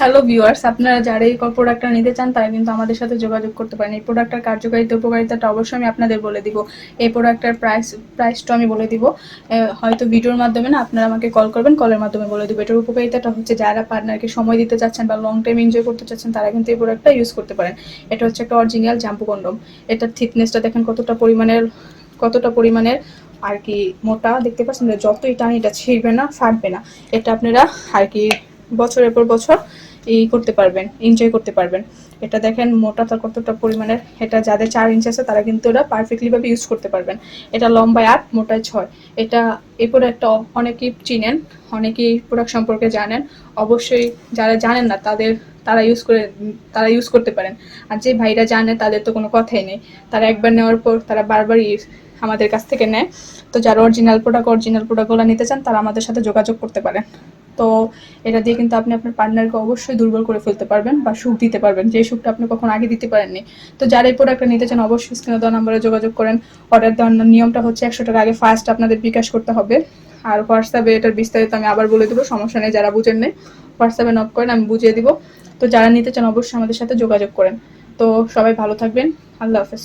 Hello viewers, আপনারা যারা এই প্রোডাক্টটা নিতে চান তারা কিন্তু আমাদের সাথে যোগাযোগ করতে পারেন। এই প্রোডাক্টটার কার্যকারিতা উপকারিতাটা অবশ্যই আমি আপনাদের বলে দিব। এই প্রোডাক্টটার প্রাইসটা আমি বলে দিব, হয়তো ভিডিওর মাধ্যমে না, আপনারা আমাকে কল করবেন, কলের মাধ্যমে বলে দিব। এটার উপকারিতাটা হচ্ছে যারা পার্টনারকে সময় দিতে চাচ্ছেন বা লং টাইম এনজয় করতে চাচ্ছেন তারা কিন্তু এই প্রোডাক্টটা ইউজ করতে পারেন। এটা হচ্ছে একটা অরিজিনাল জাম্পু কন্ডম। এটার থিকনেসটা দেখেন কতটা পরিমাণের আর কি মোটা, দেখতে পাচ্ছেন? যতই টানি এটা ছিঁড়বে না, ফাটবে না। এটা আপনারা আর কি বছরের পর বছর করতে পারবেন, এনজয় করতে পারবেন। এটা দেখেন মোটাটা কতটা পরিমাণের। এটা যাদের 4 ইঞ্চ আছে তারা কিন্তু এটা পারফেক্টলি ভাবে ইউজ করতে পারবেন। এটা লম্বায় 8, মোটায় 6। এটা এই প্রোডাক্টটা অনেকেই চিনেন, অনেকেই প্রোডাক্ট সম্পর্কে জানেন। অবশ্যই যারা জানেন না তারা ইউজ করতে পারেন। আর যে ভাইরা জানে তাদের তো কোনো কথাই নেই, তারা একবার নেওয়ার পর তারা বারবার আমাদের কাছ থেকে নেয়। তো যারা অরিজিনাল প্রোডাক্টগুলো নিতে চান তারা আমাদের সাথে যোগাযোগ করতে পারেন। তো এটা দিয়ে কিন্তু আপনি আপনার পার্টনারকে অবশ্যই দুর্বল করে ফেলতে পারবেন বা সুখ দিতে পারবেন, যে সুখটা আপনি কখনো আগে দিতে পারেননি। তো যারা এই প্রোডাক্টটা নিতে চান অবশ্যই স্ক্রিনে দেওয়া নাম্বারে যোগাযোগ করেন। অর্ডার দেওয়ার নিয়মটা হচ্ছে 100 টাকা আগে ফার্স্ট আপনাদের বিকাশ করতে হবে। আর হোয়াটসঅ্যাপে এটার বিস্তারিত আমি আবার বলে দেবো, সমস্যা নেই। যারা বুঝেন নেই হোয়াটসঅ্যাপে নক করেন, আমি বুঝিয়ে দিব। তো যারা নিতে চান অবশ্যই আমাদের সাথে যোগাযোগ করেন। তো সবাই ভালো থাকবেন। আল্লাহ হাফেজ।